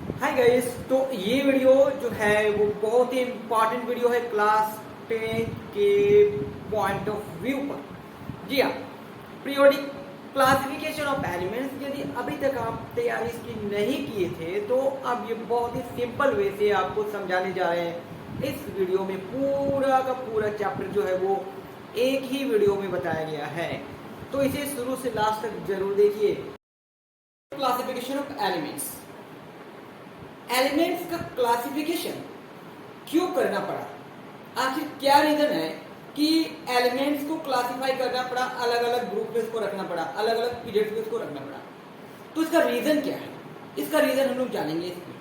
Hi guys, तो ये video जो है वो बहुत ही इम्पॉर्टेंट वीडियो है क्लास 10 के पॉइंट ऑफ व्यू पर। जी हाँ, पीरियोडिक क्लासिफिकेशन ऑफ एलिमेंट्स। यदि अभी तक आप तैयारी इसकी नहीं किए थे तो अब ये बहुत ही सिंपल वे से आपको समझाने जा रहे हैं। इस वीडियो में पूरा का पूरा चैप्टर जो है वो एक ही वीडियो में बताया गया है, तो इसे शुरू से लास्ट तक जरूर देखिए। क्लासिफिकेशन ऑफ एलिमेंट्स, एलिमेंट्स का क्लासिफिकेशन क्यों करना पड़ा? आखिर क्या रीजन है कि एलिमेंट्स को क्लासिफाई करना पड़ा, अलग अलग ग्रुप में इसको रखना पड़ा, अलग अलग पीरियड्स में इसको रखना पड़ा? तो इसका रीजन क्या है? इसका रीजन हम लोग जानेंगे इसमें।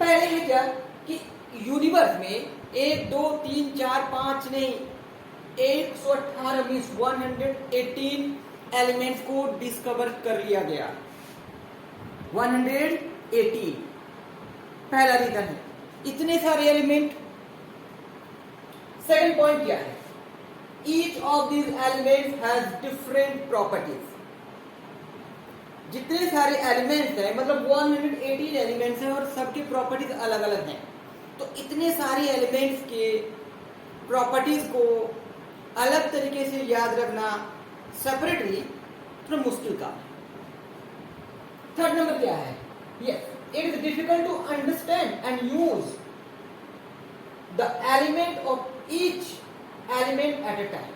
पहले है क्या कि यूनिवर्स में 1 2 3 4 5 नहीं, 118 मींस 118 एलिमेंट्स को डिस्कवर कर लिया गया। 118 पहला रीजन है, इतने सारे एलिमेंट। सेकंड पॉइंट क्या है? Each of these elements has different properties. जितने सारे एलिमेंट्स हैं, मतलब 118 एलिमेंट्स हैं और सबकी प्रॉपर्टीज अलग अलग हैं। तो इतने सारे एलिमेंट्स के प्रॉपर्टीज को अलग तरीके से याद रखना सेपरेटली थोड़ा मुश्किल काम है। थर्ड नंबर क्या है? Yes, it is difficult to understand and use the element of each element at a time.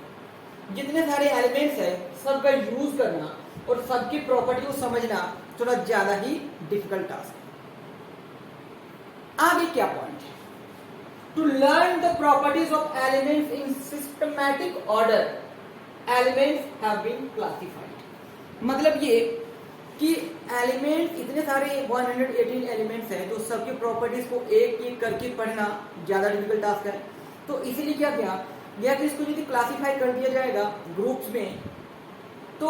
जितने सारे एलिमेंट्स हैं सबका यूज करना और सबकी प्रॉपर्टी को समझना थोड़ा ज्यादा ही डिफिकल्ट टास्क है। आगे क्या पॉइंट है? To learn the properties of elements in systematic order, elements have been classified. मतलब ये कि एलिमेंट इतने सारे 118 एलिमेंट्स हैं, तो सबकी प्रॉपर्टीज को एक एक करके पढ़ना ज्यादा डिफिकल्ट टास्क है। तो इसीलिए क्या किया गया कि इसको यदि क्लासिफाई कर दिया जाएगा ग्रुप्स में, तो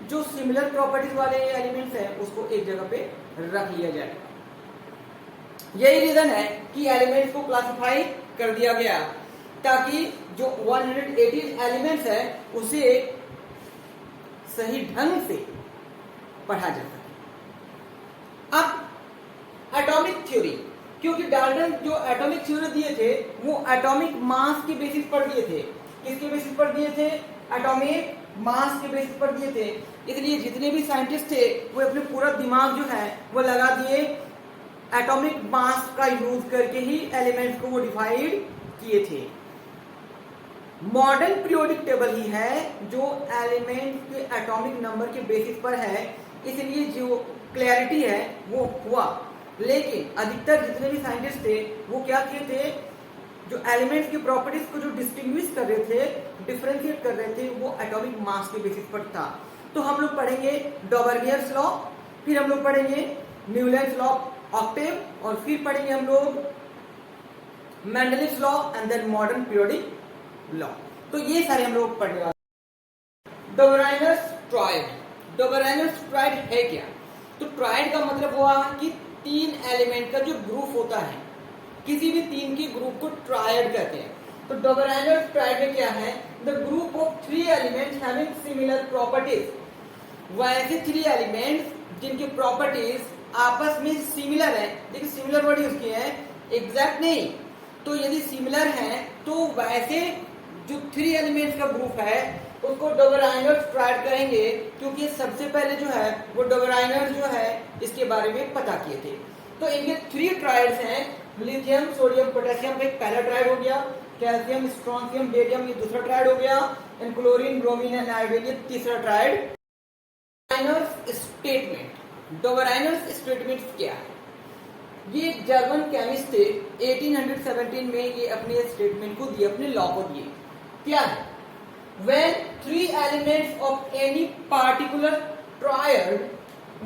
जो सिमिलर प्रॉपर्टीज वाले एलिमेंट्स हैं उसको एक जगह पे रख लिया जाएगा। यही रीजन है कि एलिमेंट्स को क्लासिफाई कर दिया गया, ताकि जो 118 एलिमेंट्स है उसे सही ढंग से पढ़ा जा सके। अब एटॉमिक थ्योरी, क्योंकि डाल्टन जो एटॉमिक थ्योरी दिए थे वो एटॉमिक मास के बेसिस पर दिए थे। किसके बेसिस पर दिए थे? एटॉमिक मास के बेसिस पर दिए थे। इसलिए जितने भी साइंटिस्ट थे वो अपने पूरा दिमाग जो है वो लगा दिए एटॉमिक मास का यूज करके ही एलिमेंट्स को वो डिवाइड किए थे। मॉडर्न पीरियोडिक टेबल ही है जो एलिमेंट्स के एटॉमिक नंबर के बेसिस पर है, इसलिए जो क्लैरिटी है वो हुआ। लेकिन अधिकतर जितने भी साइंटिस्ट थे वो क्या किए थे, जो एलिमेंट्स की प्रॉपर्टीज को जो डिस्टिंग्विश कर रहे थे, डिफरेंशिएट कर रहे थे, वो एटॉमिक मास के बेसिस पर था। तो हम लोग पढ़ेंगे डॉबर्नियर्स लॉ, फिर हम लोग पढ़ेंगे न्यूलैंड्स लॉ ऑफ ऑक्टेव, और फिर पढ़ेंगे हम लोग Mendeleev's law and then modern periodic law. तो ये सारे हम लोग पढ़ने वाले। डोबराइनर्स ट्रायड, डोबराइनर्स ट्रायड है क्या? तो ट्रायड का मतलब हुआ कि 3 एलिमेंट का जो ग्रुप होता है, किसी भी 3 के ग्रुप को ट्रायड कहते हैं। तो डोबराइनर्स ट्रायड में क्या है? The group of 3 elements having similar properties. वैसे 3 एलिमेंट्स जिनकी प्रॉपर्टीज आपस में सिमिलर है। देखिए सिमिलर वर्ड यूज किए हैं, एग्जैक्ट नहीं। तो यदि सिमिलर है तो वैसे जो 3 एलिमेंट्स का ग्रुप है उसको डोबराइनर्स ट्रायड करेंगे, क्योंकि सबसे पहले जो है वो डोबराइनर्स जो है इसके बारे में पता किए थे। तो इनके 3 ट्रायड्स हैं, लिथियम सोडियम पोटेशियम एक पहला ट्रायड हो गया, कैल्शियम स्ट्रोंशियम बेरियम ये दूसरा ट्रायड हो गया, and chlorine bromine and iodine ये तीसरा ट्रायड। डोबराइनर्स स्टेटमेंट, डोबराइनर्स स्टेटमेंट क्या है? ये जर्मन केमिस्ट थे, 1817 में ये अपने स्टेटमेंट को दिए, अपने लॉ को दिए। क्या है? When 3 elements of any particular triad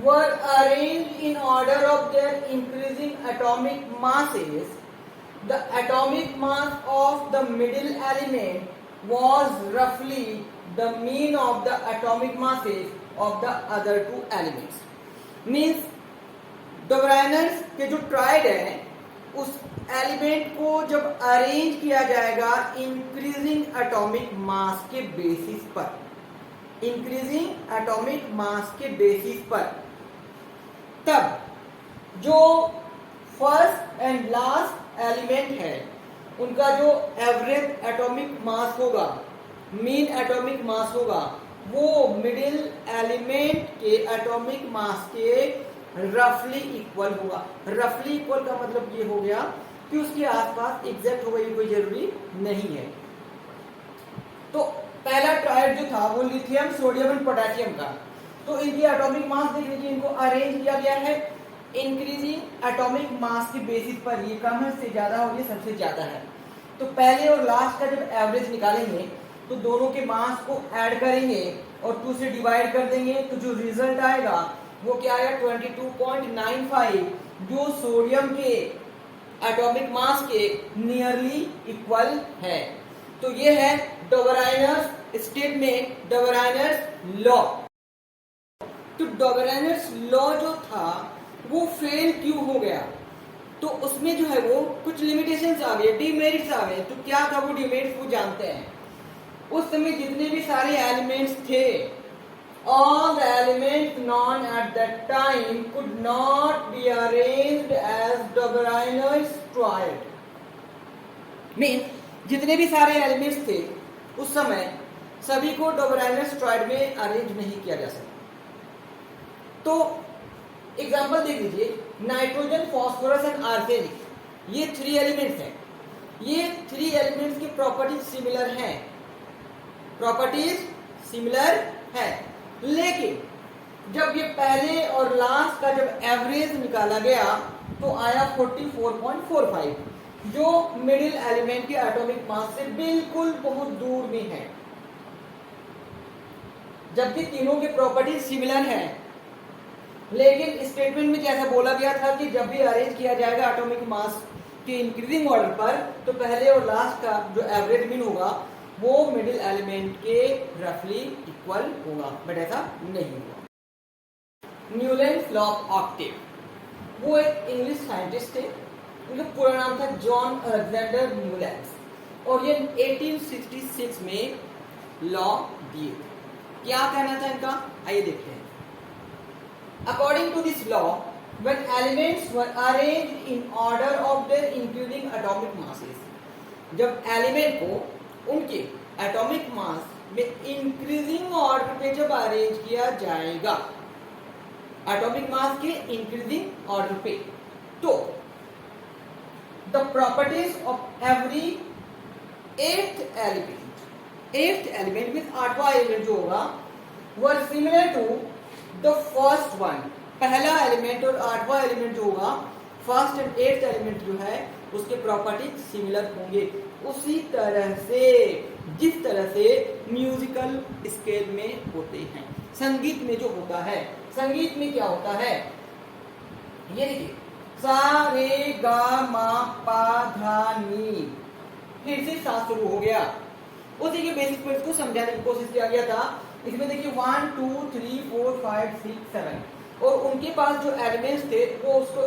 were arranged in order of their increasing atomic masses, the atomic mass of the middle element was roughly the mean of the atomic masses of the other 2 elements. Means डोबराइनर्स के जो triad है उस element को जब arrange किया जाएगा increasing atomic mass के basis पर, इंक्रीजिंग एटॉमिक मास के बेसिस पर, तब जो फर्स्ट एंड लास्ट एलिमेंट है उनका जो एवरेज एटॉमिक मास होगा, मीन एटॉमिक मास होगा, वो मिडिल एलिमेंट के एटॉमिक मास के रफली इक्वल होगा। रफली इक्वल का मतलब ये हो गया कि उसके आसपास एग्जैक्ट होगा, ये कोई जरूरी नहीं है। तो पहला ट्रायड जो था वो लिथियम, सोडियम एंड पोटेशियम का। तो इनकी एटॉमिक मास देख लीजिए, इनको अरेंज किया गया है इंक्रीजिंग एटॉमिक मास के बेसिस पर। ये कम है, इससे ज्यादा हो, ये सबसे ज्यादा है। तो पहले और लास्ट का जब एवरेज निकालेंगे तो दोनों के मास को ऐड करेंगे और 2 से डिवाइड कर देंगे, तो जो रिजल्ट आएगा वो क्या आएगा 22.95, जो सोडियम के एटॉमिक मास के नियरली इक्वल है। तो ये है डोबेराइनर्स स्टेट में डोबेराइनर्स लॉ। तो डोबेराइनर्स लॉ जो था वो फेल क्यों हो गया? तो उसमें जो है वो कुछ लिमिटेशंस आ गए, डिमेरिट्स आ गए। तो क्या था वो डिमेरिट्स, वो जानते हैं। उस समय जितने भी सारे एलिमेंट्स थे, all the elements known at that time could not be arranged as Dobereiner's triad. Mean जितने भी सारे एलिमेंट्स थे उस समय सभी को डोबेराइनर्स ट्रायड में अरेंज नहीं किया जा सकता। तो एग्जांपल देख लीजिए, नाइट्रोजन, फास्फोरस एंड आर्सेनिक, ये 3 एलिमेंट्स हैं। ये 3 एलिमेंट्स की प्रॉपर्टीज सिमिलर हैं, प्रॉपर्टीज सिमिलर है। लेकिन जब ये पहले और लास्ट का जब एवरेज निकाला गया तो आया 44.45, जो मिडिल एलिमेंट के एटॉमिक मास से बिल्कुल बहुत दूर में है। जबकि तीनों की प्रॉपर्टीज सिमिलर है, लेकिन स्टेटमेंट में जैसा बोला गया था कि जब भी अरेंज किया जाएगा एटॉमिक मास के इंक्रीजिंग ऑर्डर पर, तो पहले और लास्ट का जो एवरेज मीन होगा वो मिडिल एलिमेंट के रफली इक्वल होगा, बट ऐसा नहीं हुआ। न्यूलैंड्स लॉ ऑफ ऑक्टेव, वो एक इंग्लिश साइंटिस्ट थे, उनका पूरा नाम था जॉन अलेक्जेंडर न्यूलैंड्स, और ये 1866 में लॉ दिए थे। क्या कहना था इनका, आइए देखते हैं। According to this law, when elements were arranged in order of their increasing atomic masses, जब एलिमेंट को उनके एटॉमिक मास में इंक्रीजिंग ऑर्डर पे जब अरेंज किया जाएगा, एटॉमिक मास के इंक्रीजिंग ऑर्डर पे, तो the properties of every eighth element में 8वां एलिमेंट जो होगा were similar to the first one. पहला एलिमेंट और 8वां एलिमेंट जो होगा, फर्स्ट एंड 8th एलिमेंट जो है उसके प्रॉपर्टी सिमिलर होंगे। उसी तरह से जिस तरह से म्यूजिकल स्केल में होते हैं, संगीत में जो होता है, संगीत में क्या होता है, ये देखिए, सा रे गा मा पा धा नी, फिर से सा शुरू हो गया। उसी के बेसिक पॉइंट्स को समझाने की कोशिश किया गया था। इसमें देखिए 1 2 3 4 5 6 7, और उनके पास जो एलिमेंट्स थे वो उसको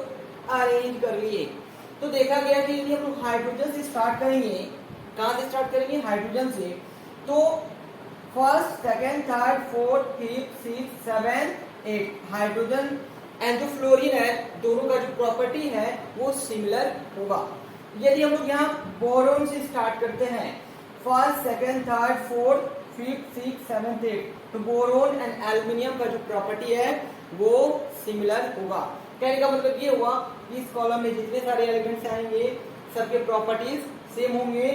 अरेंज कर लिए। तो देखा गया कि यदि हम लोग हाइड्रोजन से स्टार्ट करेंगे, कहाँ से स्टार्ट करेंगे, हाइड्रोजन से, तो first, second, third, fourth, fifth, six, 7, 8 hydrogen and जो फ्लोरीन है, दोनों का जो प्रॉपर्टी है वो सिमिलर होगा। यदि हम लोग यहाँ बोरोन से स्टार्ट करते हैं, first, second, third, fourth, fifth, six, 7, 8, तो बोरोन एंड एल्यूमिनियम का जो प्रॉपर्टी है वो सिमिलर होगा। कहने का मतलब ये हुआ कि इस कॉलम में जितने सारे एलिमेंट्स आएंगे सबके प्रॉपर्टीज सेम होंगे,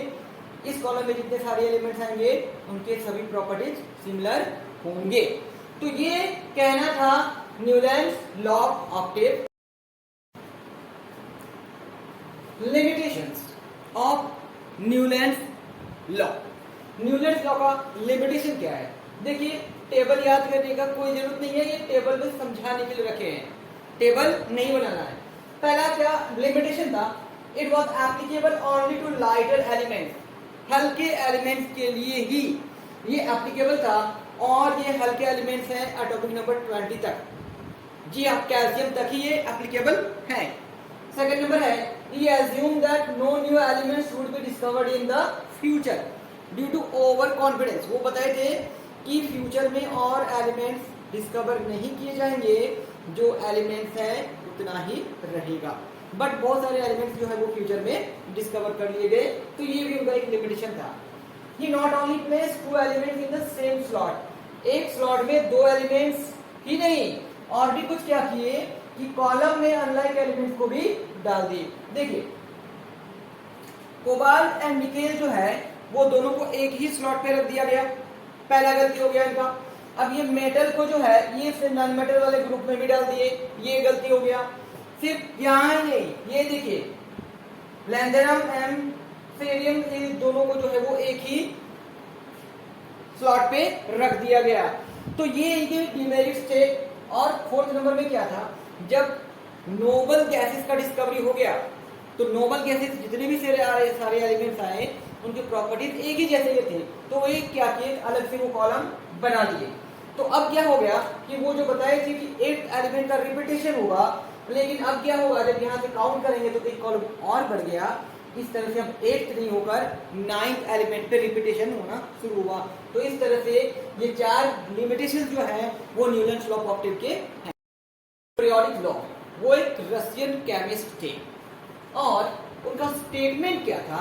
इस कॉलम में जितने सारे एलिमेंट्स आएंगे उनके सभी प्रॉपर्टीज सिमिलर होंगे। तो ये कहना था Newlands law of Octave. Limitations of Newlands law. Newlands law का लिमिटेशन क्या है? देखिए, टेबल याद करने का कोई जरूरत नहीं है, ये टेबल में समझाने के लिए रखे हैं, टेबल नहीं बनाना है। पहला क्या लिमिटेशन था, it was applicable only to lighter elements, हल्के एलिमेंट्स के लिए ही ये एप्लीकेबल था, और ये हल्के एलिमेंट्स हैं एटॉमिक नंबर 20 तक। जी हाँ, कैल्शियम तक ही ये एप्लीकेबल है। सेकंड नंबर है, he assumed that no new elements would be discovered in the future due to over confidence। वो बताए थे कि फ्यूचर में और एलिमेंट्स डिस्कवर नहीं किए जाएंगे, जो एलिमेंट्स हैं उतना ही रहेगा। बट बहुत सारे एलिमेंट्स जो है वो फ्यूचर में डिस्कवर कर लिए गए, तो ये भी उनका एक लिमिटेशन था। He not only place 2 elements in the same slot, एक स्लॉट में 2 एलिमेंट्स ही नहीं, और भी कुछ क्या किए कि कॉलम में अनलाइक एलिमेंट्स को भी डाल दिए। देखिए कोबाल्ट एंड निकेल जो है वो दोनों को एक ही स्लॉट पे रख दिया गया, पहला गलती हो गया इनका। अब ये मेटल को जो है ये नॉन मेटल वाले ग्रुप में भी डाल दिए, ये गलती हो गया। सिर्फ यहाँ ही नहीं, ये देखिए लैंथेनम एंड सेरियम, ये दोनों को जो है वो एक ही स्लॉट पे रख दिया गया। तो ये डिमेरिट्स थे। और 4th नंबर में क्या था, जब नोबल गैसेस का डिस्कवरी हो गया तो नोबल गैसेस जितने भी सारे एलिमेंट्स आए उनके प्रॉपर्टीज एक ही जैसे थे, तो वो क्या किए अलग से वो कॉलम बना लिए। तो अब क्या हो गया कि वो जो बताए थे कि 8 एलिमेंट का रिपीटेशन होगा, लेकिन अब क्या होगा जब यहाँ से काउंट करेंगे तो एक कॉलम और बढ़ गया। इस तरह से अब 8th नहीं होकर 9th एलिमेंट पे रिपीटेशन होना शुरू हुआ। तो इस तरह से ये 4 लिमिटेशन जो है वो न्यूटन्स लॉ ऑफ ऑप्टिक के हैं। पीरियोडिक लॉ, वो एक रशियन केमिस्ट थे और उनका स्टेटमेंट क्या था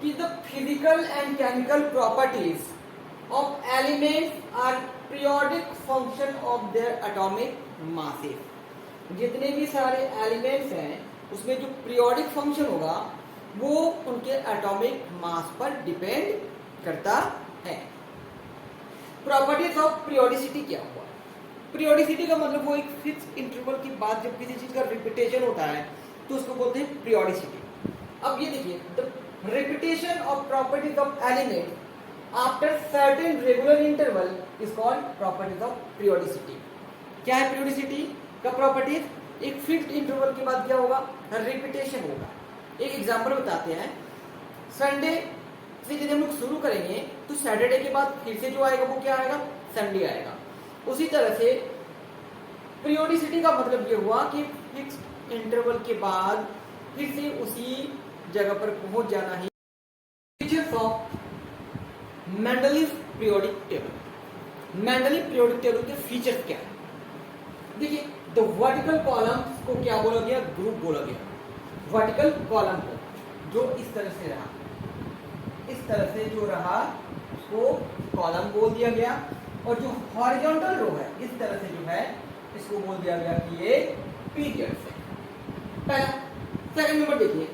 कि the physical and chemical properties of elements are periodic function of their atomic masses. जितने भी सारे एलिमेंट्स हैं उसमें जो पीरियोडिक फंक्शन होगा वो उनके एटॉमिक मास पर डिपेंड करता है। प्रॉपर्टीज ऑफ पीरियोडिसिटी क्या हुआ, पीरियोडिसिटी का मतलब वो एक फिक्स इंटरवल की बाद जब किसी चीज का रिपीटेशन होता है तो उसको बोलते हैं पीरियोडिसिटी। अब ये देखिए the repetition of properties of element after certain regular interval is called properties of periodicity. क्या है पीरियोडिसिटी का प्रॉपर्टीज, एक फिक्स्ड इंटरवल के बाद क्या होगा रिपीटेशन होगा। एक एग्जांपल बताते हैं, संडे से यदि हम लोग शुरू करेंगे तो सैटरडे के बाद फिर से जो आएगा वो क्या आएगा, संडे आएगा। उसी तरह से पीरियोडिसिटी का मतलब ये हुआ कि फिक्स्ड इंटरवल के बाद फिर से उसी जगह पर पहुंच जाना ही। Features of Mendeleev periodic table, Mendeleev periodic table के फीचर्स क्या है। देखिए द वर्टिकल कॉलम्स को क्या बोला गया, ग्रुप बोला गया। वर्टिकल कॉलम को जो इस तरह से रहा, इस तरह से जो रहा उसको कॉलम बोल दिया गया, और जो हॉरिजॉन्टल रो है इस तरह से जो है इसको बोल दिया गया कि ये पीरियड्स है। पहला। सेकंड नंबर देखिए,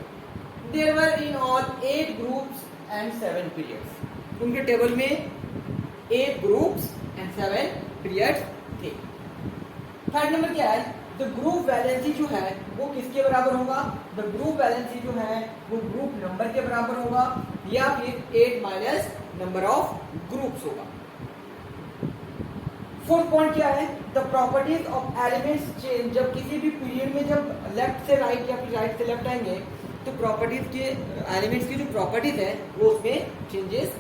there were in all 8 groups and 7 periods. उनके टेबल में 8 ग्रुप्स एंड 7 पीरियड्स थे। थर्ड नंबर क्या है, द ग्रुप वैलेंसी जो है वो किसके बराबर होगा, द ग्रुप वैलेंसी जो है वो ग्रुप नंबर के बराबर होगा या फिर 8 माइनस नंबर ऑफ ग्रुप्स होगा। फोर्थ पॉइंट क्या है, the properties of elements change. जब किसी भी पीरियड में जब लेफ्ट से राइट या फिर राइट से लेफ्ट आएंगे तो प्रॉपर्टीज के एलिमेंट्स की जो प्रॉपर्टीज है वो उसमें चेंजेस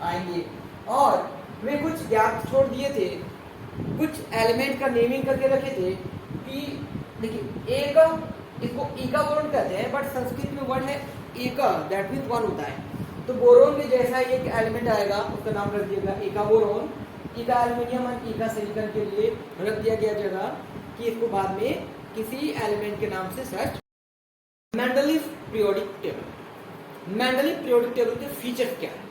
आएंगे। और वे कुछ गैप छोड़ दिए थे, कुछ एलिमेंट का नेमिंग करके रखे थे कि देखिए ए का, इसको ई का बोरोन कहते हैं बट संस्कृत में वर्ड है ए का, दैट मीन्स 1 होता है। तो बोरोन के जैसा एक एलिमेंट आएगा उसका नाम रख दिया गया एका बोरोन। ईका एल्यूमिनियम और ईका सिलिकॉन के लिए रख दिया गया जगह कि इसको बाद में किसी एलिमेंट के नाम से search. Mendeleev periodic table, Mendeleev periodic table के फीचर्स क्या है।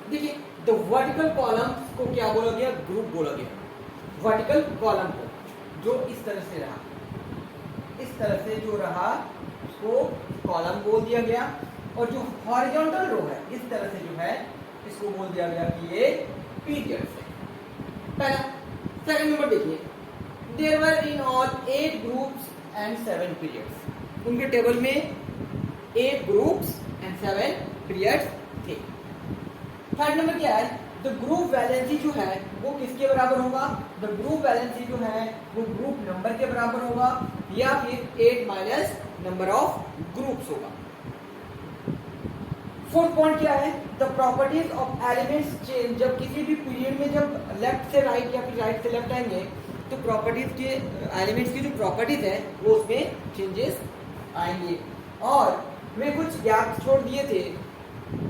देखिए द वर्टिकल कॉलम्स को क्या बोला गया, ग्रुप बोला गया। वर्टिकल कॉलम को जो इस तरह से रहा, इस तरह से जो रहा उसको कॉलम बोल दिया गया, और जो हॉरिजॉन्टल रो है इस तरह से जो है इसको बोल दिया गया कि ये पीरियड्स है। पहला। सेकंड नंबर देखिए, there were in all 8 groups and 7 periods. उनके टेबल में 8 ग्रुप्स एंड 7 पीरियड्स थे। थर्ड नंबर क्या है, द ग्रुप वैलेंसी जो है वो किसके बराबर होगा, द ग्रुप वैलेंसी जो है वो ग्रुप नंबर के बराबर होगा या फिर 8 माइनस नंबर ऑफ ग्रुप्स होगा। फोर्थ पॉइंट क्या है, the properties of elements change. जब किसी भी पीरियड में जब लेफ्ट से राइट या फिर राइट से लेफ्ट आएंगे तो प्रॉपर्टीज के एलिमेंट्स की जो प्रॉपर्टीज है वो उसमें चेंजेस आएंगे। और वे कुछ गैप छोड़ दिए थे,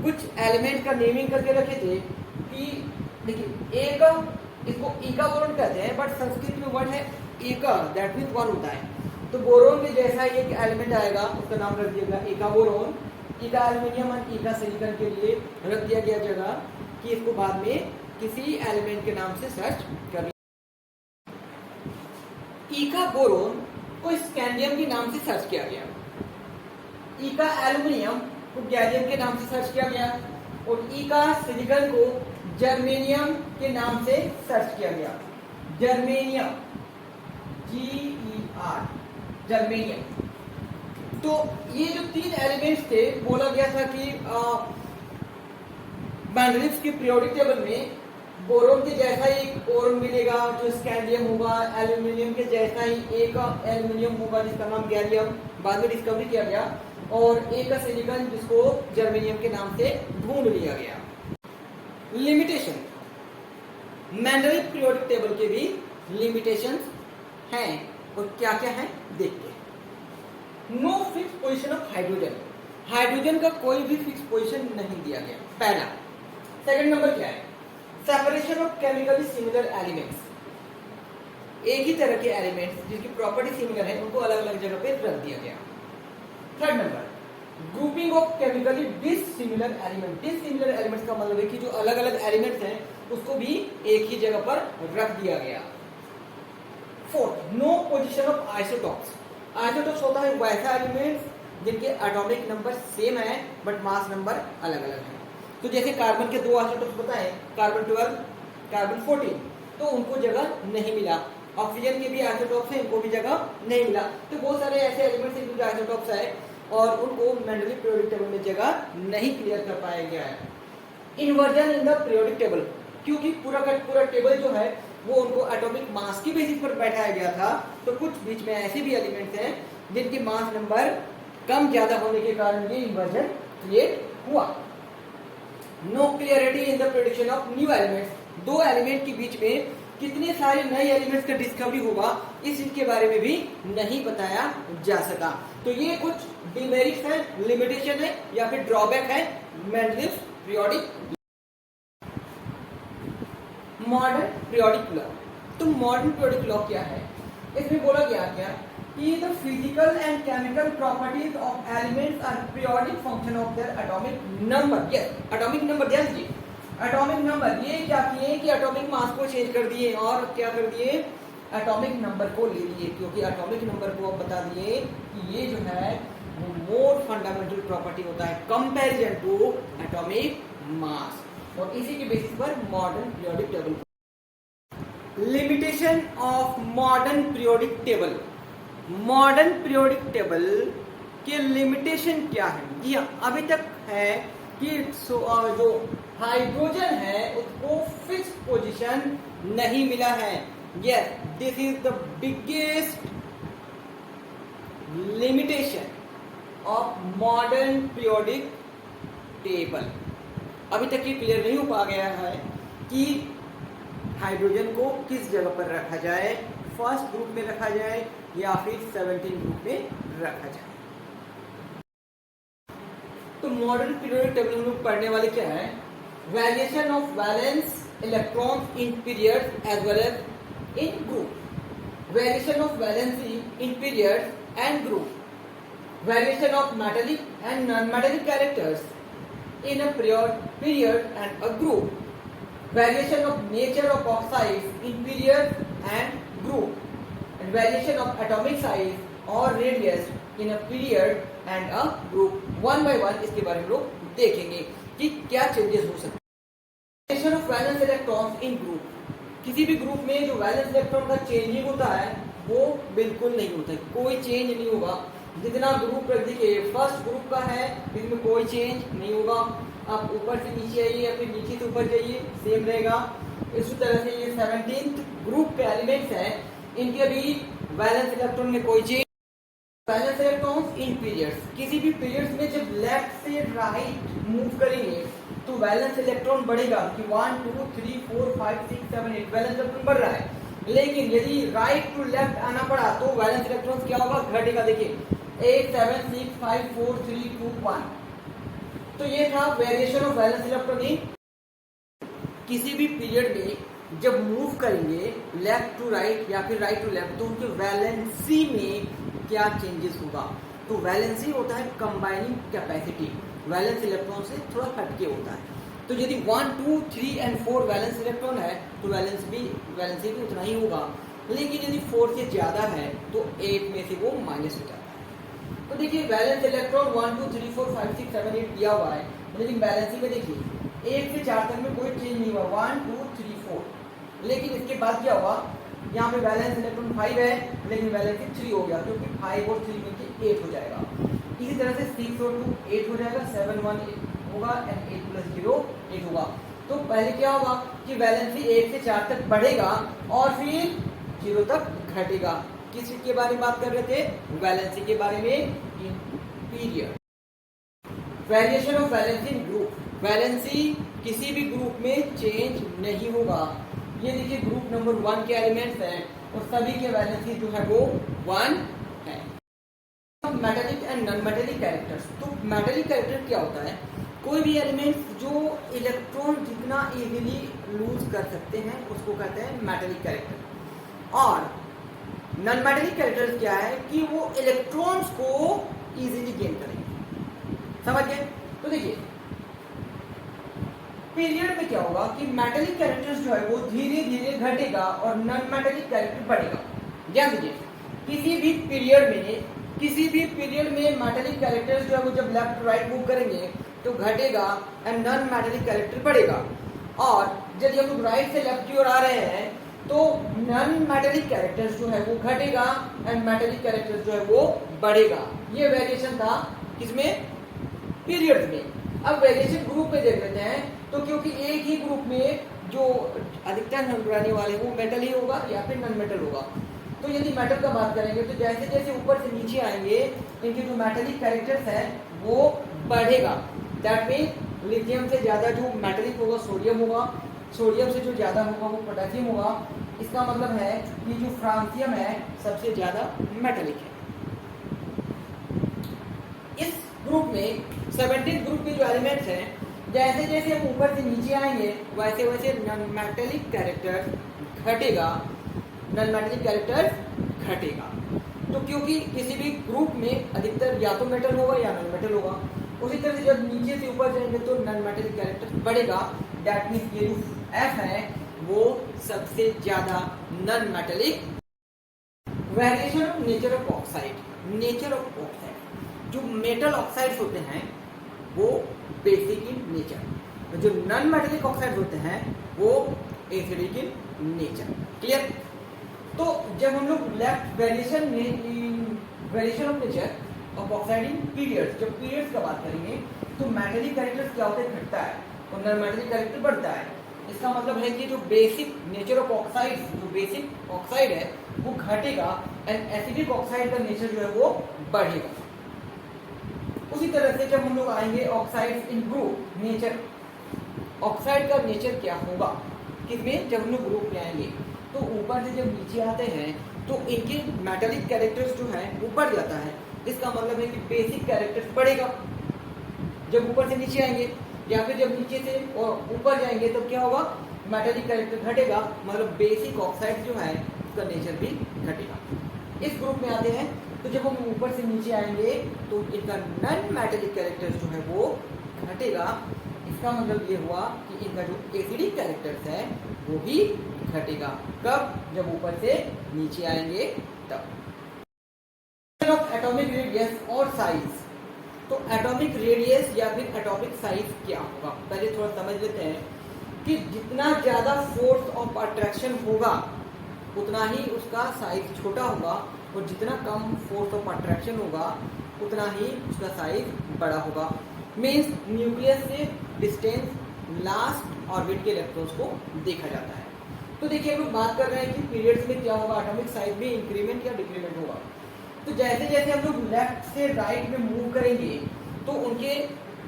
कुछ एलिमेंट का नेमिंग करके रखे थे कि देखिए ए का, इसको ई का बोरोन कहते हैं बट संस्कृत में वर्ड है ए का, दैट मीन्स 1 होता है। तो बोरोन के जैसा ही एक एलिमेंट आएगा, उसका नाम रख दिया गया इका बोरोन। इका एल्यूमिनियम और इका सिलिकॉन के लिए रख दिया गया जगह कि इसको बाद में किसी एलिमेंट के नाम से सर्च कर। इका बोरोन को स्कैंडियम के नाम से सर्च किया गया, इका एल्यूमिनियम को गैलियम के नाम से सर्च किया गया, और इका सिलिकॉन को जर्मेनियम के नाम से सर्च किया गया। Germanium, GER, germanium. तो ये जो 3 एलिमेंट्स थे, बोला गया था कि मैंडलिव्स के पीरियोडिक टेबल में बोरोन के जैसा ही बोरोन मिलेगा जो स्कैंडियम होगा, एल्यूमिनियम के जैसा ही एक एल्यूमिनियम होगा जिसका नाम गैलियम, बाद में डिस्कवरी किया गया, और एक सिलिकॉन जिसको जर्मेनियम के नाम से ढूंढ लिया गया। लिमिटेशन, मैंडलिव पीरियोडिक टेबल के भी लिमिटेशंस हैं, और क्या क्या है देखते हैं। No fix position of hydrogen, hydrogen का कोई भी फिक्स पोजीशन नहीं दिया गया, पहला। सेकंड नंबर क्या है, separation of chemically similar elements, एक ही तरह के एलिमेंट्स जिनकी प्रॉपर्टी सिमिलर है उनको अलग अलग जगह पे रख दिया गया। Third number, grouping of chemically dissimilar element, dissimilar elements का मतलब है कि जो अलग अलग एलिमेंट्स हैं उसको भी एक ही जगह पर रख दिया गया। Fourth, no position of isotopes, isotopes होता है वैसा एलिमेंट्स जिनके एटॉमिक नंबर सेम है बट मास नंबर अलग अलग है। तो जैसे कार्बन के 2 आइसोटॉप्स बताएं, कार्बन 12, कार्बन 14, तो उनको जगह नहीं मिला। ऑक्सीजन के भी आइसोटॉप्स हैं, उनको भी जगह नहीं मिला। तो बहुत सारे ऐसे एलिमेंट्स हैं जो आइसोटॉप्स है और उनको मैंडलिव पीरियोडिक टेबल में जगह नहीं क्लियर कर पाया गया है। Inversion in the periodic table, क्योंकि पूरा का पूरा टेबल जो है वो उनको एटॉमिक मास की बेसिस पर बैठाया गया था, तो कुछ बीच में ऐसे भी एलिमेंट्स हैं जिनके मास नंबर कम ज्यादा होने के कारण ये इन्वर्जन क्रिएट हुआ। No clarity in the prediction of new elements, 2 element के बीच में कितने सारे नए एलिमेंट्स का डिस्कवरी होगा इसके बारे में भी नहीं बताया जा सका। तो ये कुछ डिमेरिट्स हैं, लिमिटेशन है या फिर ड्रॉबैक है Mendeleev periodic. Modern periodic law, तो मॉडर्न पीरियोडिक लॉ क्या है, इसमें बोला गया क्या कि the physical and chemical properties of elements are periodic function of their atomic number. Yes, atomic number, ध्यान दीजिए, एटॉमिक नंबर। ये क्या किए कि एटॉमिक मास को चेंज कर दिए और क्या कर दिए, एटॉमिक नंबर को ले लिए, क्योंकि एटॉमिक नंबर को अब बता दिए कि ये जो है वो मोर फंडामेंटल प्रॉपर्टी होता है कंपैरिजन टू एटॉमिक मास, और इसी के बेसिस पर modern periodic table. Limitation of modern periodic table, modern periodic table के लिमिटेशन क्या है? ये अभी तक है कि जो हाइड्रोजन है उसको फिक्स पोजीशन नहीं मिला है। Yes, this is the biggest limitation of modern periodic table. अभी तक ये क्लियर नहीं हो पा गया है कि हाइड्रोजन को किस जगह पर रखा जाए, फर्स्ट ग्रुप में रखा जाए या फिर 17 ग्रुप में रखा जाए। तो मॉडर्न पीरियोडिक टेबल में लोग पढ़ने वाले क्या है, variation of valence electrons in period as well as in group, variation of valency in period and group, variation of metallic and non metallic characters in a period and a group, variation of nature of oxides in period and group, and variation of atomic size or radius in a period and a group. One by one इसके बारे में लोग देखेंगे कि क्या changes हो सकते हैं। variation of valence electrons in group, किसी भी ग्रुप में जो वैलेंस इलेक्ट्रॉन का चेंजिंग होता है वो बिल्कुल नहीं होता है, कोई चेंज नहीं होगा। जितना ग्रुप रख दीजिए, फर्स्ट ग्रुप का है इसमें कोई चेंज नहीं होगा, आप ऊपर से नीचे आइए या फिर नीचे से ऊपर जाइए सेम रहेगा। इसी तरह से ये 17th ग्रुप के एलिमेंट्स हैं, इनके भी वैलेंस इलेक्ट्रॉन में कोई चेंज। वैलेंस इलेक्ट्रॉन्स इन पीरियड्स, किसी भी पीरियड्स में जब लेफ्ट से राइट मूव करेंगे तो वैलेंस इलेक्ट्रॉन बढ़ेगा कि 1 2 3 4 5 6 7 8 वैलेंस इलेक्ट्रॉन बढ़ रहा है। लेकिन यदि राइट टू लेफ्ट आना पड़ा तो वैलेंस इलेक्ट्रॉन क्या होगा, घटेगा। देखिए 8 7 6 5 4 3 2 1। तो ये था variation of valence electron in. किसी भी पीरियड में जब मूव करेंगे लेफ्ट टू राइट या फिर राइट टू लेफ्ट तो उनके वैलेंसी में क्या चेंजेस होगा। तो वैलेंसी होता है कंबाइनिंग कैपेसिटी, वैलेंस इलेक्ट्रॉन से थोड़ा हटके होता है। तो यदि 1, 2, 3 और 4 वैलेंस इलेक्ट्रॉन है तो वैलेंसी भी उतना ही होगा, लेकिन यदि 4 से ज़्यादा है तो 8 में से वो माइनस हो जाता है। तो देखिए वैलेंस इलेक्ट्रॉन 1, 2, 3, 4, 5, 6, 7, 8 दिया हुआ है, लेकिन वैलेंसी में देखिए 1 से 4 तक में कोई चेंज नहीं हुआ, 1, 2, 3, 4। लेकिन इसके बाद क्या हुआ, यहाँ पे वैलेंस इलेक्ट्रॉन 5 है लेकिन वैलेंसी 3 हो गया, क्योंकि 5 और 3 मिलकर 8 हो जाएगा। इसी तरह से 6 और 2 8 हो जाएगा, 7 1 8 होगा एंड 8 + 0 8 होगा। तो पहले क्या होगा कि वैलेंसी 1 से 4 तक बढ़ेगा और फिर 0 तक घटेगा। किस के बारे में बात कर रहे थे, वैलेंसी के बारे में। Period variation of valency in group, valency किसी भी ग्रुप में चेंज नहीं होगा। ये देखिए ग्रुप नंबर 1 के एलिमेंट्स हैं और सभी के वैलेंसी जो है वो 1 है। Metallic and non metallic characters, तो मेटेलिक कैरेक्टर क्या होता है, कोई भी एलिमेंट्स जो इलेक्ट्रॉन जितना इजीली लूज कर सकते हैं उसको कहते हैं मेटेलिक कैरेक्टर। और नॉन मेटेलिक कैरेक्टर्स क्या है कि वो इलेक्ट्रॉन्स को इजीली गेन करेंगे। समझ गए। तो देखिए पीरियड में क्या होगा कि मेटेलिक कैरेक्टर्स जो है वो धीरे धीरे घटेगा और नॉन मेटेलिक कैरेक्टर बढ़ेगा। ध्यान दीजिए किसी भी पीरियड में मेटेलिक कैरेक्टर्स जो है वो जब लेफ्ट राइट मूव करेंगे तो घटेगा एंड नॉन मेटेलिक कैरेक्टर बढ़ेगा। और जब हम लोग राइट से लेफ्ट की ओर आ रहे हैं तो नॉन मेटेलिक कैरेक्टर्स जो है वो घटेगा एंड मेटेलिक कैरेक्टर्स जो है वो बढ़ेगा। ये वेरिएशन था किसमें, पीरियड्स में। अब वेरिएशन ग्रुप में देख लेते हैं। तो क्योंकि एक ही ग्रुप में जो अधिकतर नंबर रहने वाले वो मेटल ही होगा या फिर नॉन मेटल होगा। तो यदि मेटल का बात करेंगे तो जैसे जैसे ऊपर से नीचे आएंगे इनके जो मेटेलिक कैरेक्टर्स हैं वो बढ़ेगा। दैट मीन लिथियम से ज़्यादा जो मेटेलिक होगा सोडियम होगा, सोडियम से जो ज़्यादा होगा वो पोटेशियम होगा। इसका मतलब है कि जो फ्रांसियम है सबसे ज़्यादा मेटेलिक है। इस ग्रुप में 17 ग्रुप के जो एलिमेंट्स हैं जैसे जैसे हम ऊपर से नीचे आएंगे वैसे वैसे नॉन मेटेलिक कैरेक्टर घटेगा, नॉन मेटेलिक कैरेक्टर घटेगा। तो क्योंकि किसी भी ग्रुप में अधिकतर या तो मेटल होगा या नॉन मेटल होगा, उसी तरह से जब नीचे से ऊपर जाएंगे तो नॉन मेटेलिक कैरेक्टर बढ़ेगा। दैट मीन्स ये जो एफ है वो सबसे ज्यादा non metallic. Variation of nature of oxide, nature of oxide, जो मेटल ऑक्साइड्स होते हैं वो बेसिक इन नेचर, जो नॉन मेटेलिक ऑक्साइड होते हैं वो एसिडिक इन नेचर। क्लियर। तो जब हम लोग left variation of nature of oxide in periods, जब पीरियड्स का बात करेंगे तो मेटेलिक कैरेक्टर्स क्या होते हैं, घटता है और नॉन मेटेलिक कैरेक्टर बढ़ता है। इसका मतलब है कि जो बेसिक नेचर ऑफ ऑक्साइड, जो बेसिक ऑक्साइड है वो घटेगा एंड एसिडिक ऑक्साइड का नेचर जो है वो बढ़ेगा। उसी तरह से जब हम लोग आएंगे ऑक्साइड इन ग्रुप नेचर, ऑक्साइड का नेचर क्या होगा किसमें, जब हम लोग ग्रुप में आएंगे तो ऊपर से जब नीचे आते हैं तो इनके मेटेलिक कैरेक्टर्स जो है वो बढ़ जाता है। इसका मतलब है कि बेसिक कैरेक्टर्स बढ़ेगा जब ऊपर से नीचे आएंगे, या फिर जब नीचे से और ऊपर जाएंगे तो क्या होगा, मेटेलिक कैरेक्टर घटेगा, मतलब बेसिक ऑक्साइड जो है उसका नेचर भी घटेगा। इस ग्रुप में आते हैं तो जब हम ऊपर से नीचे आएंगे तो इनका नॉन मेटेलिक कैरेक्टर जो है वो घटेगा। इसका मतलब ये हुआ कि इनका जो एसिडिक कैरेक्टर्स है वो भी घटेगा। कब, जब ऊपर से नीचे आएंगे तब। ऑफ एटॉमिक रेडियस और साइज, तो एटॉमिक रेडियस या फिर एटॉमिक साइज क्या होगा पहले थोड़ा समझ लेते हैं कि जितना ज्यादा फोर्स ऑफ अट्रैक्शन होगा उतना ही उसका साइज छोटा होगा और जितना कम फोर्स ऑफ अट्रैक्शन होगा उतना ही उसका साइज बड़ा होगा। मीन्स न्यूक्लियस से डिस्टेंस लास्ट ऑर्बिट के इलेक्ट्रॉन्स को देखा जाता है। तो देखिए हम लोग बात कर रहे हैं कि पीरियड्स में क्या होगा, एटॉमिक साइज में इंक्रीमेंट या डिक्रीमेंट होगा। तो जैसे जैसे हम लोग लेफ्ट से राइट में मूव करेंगे तो उनके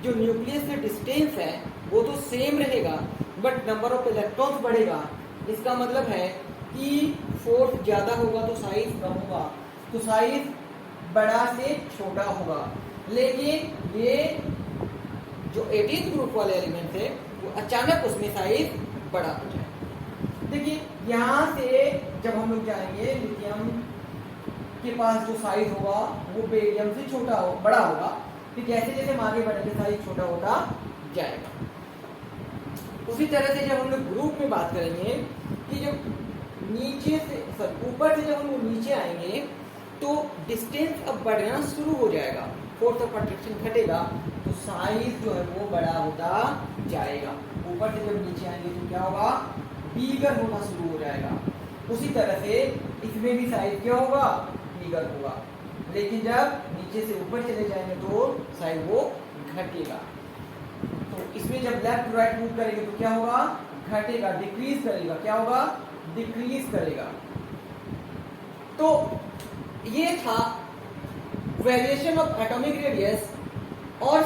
जो न्यूक्लियस से डिस्टेंस है वो तो सेम रहेगा बट नंबर ऑफ इलेक्ट्रॉन्स बढ़ेगा। इसका मतलब है कि फोर्स ज़्यादा होगा तो साइज कम होगा, तो साइज बड़ा से छोटा होगा। लेकिन ये जो 18th ग्रुप वाले एलिमेंट थे वो अचानक उसमें साइज बड़ा हो जाए। देखिए यहाँ से जब हम लोग जाएंगे लिथियम के पास जो साइज होगा वो मीडियम से छोटा हो बड़ा होगा। फिर जैसे जैसे हम आगे बढ़ेंगे साइज छोटा होता जाएगा। उसी तरह से जब हम लोग ग्रुप में बात करेंगे कि जब नीचे से ऊपर से जब हम लोग नीचे आएंगे तो डिस्टेंस अब बढ़ना शुरू हो जाएगा, फोर्स ऑफ अट्रैक्शन घटेगा तो साइज जो है वो बड़ा होता जाएगा। ऊपर से जब नीचे आएंगे तो क्या होगा, बिगर होना शुरू हो जाएगा। उसी तरह से इसमें भी साइज क्या होगा, बिगर होगा। लेकिन जब नीचे से ऊपर चले जाएंगे तो साइज वो घटेगा। तो इसमें जब लेफ्ट टू राइट मूव करेंगे तो क्या होगा, घटेगा, डिक्रीज करेगा। क्या होगा, डिक्रीज करेगा। तो ये था वेरिएशन ऑफ एटॉमिक रेडियस और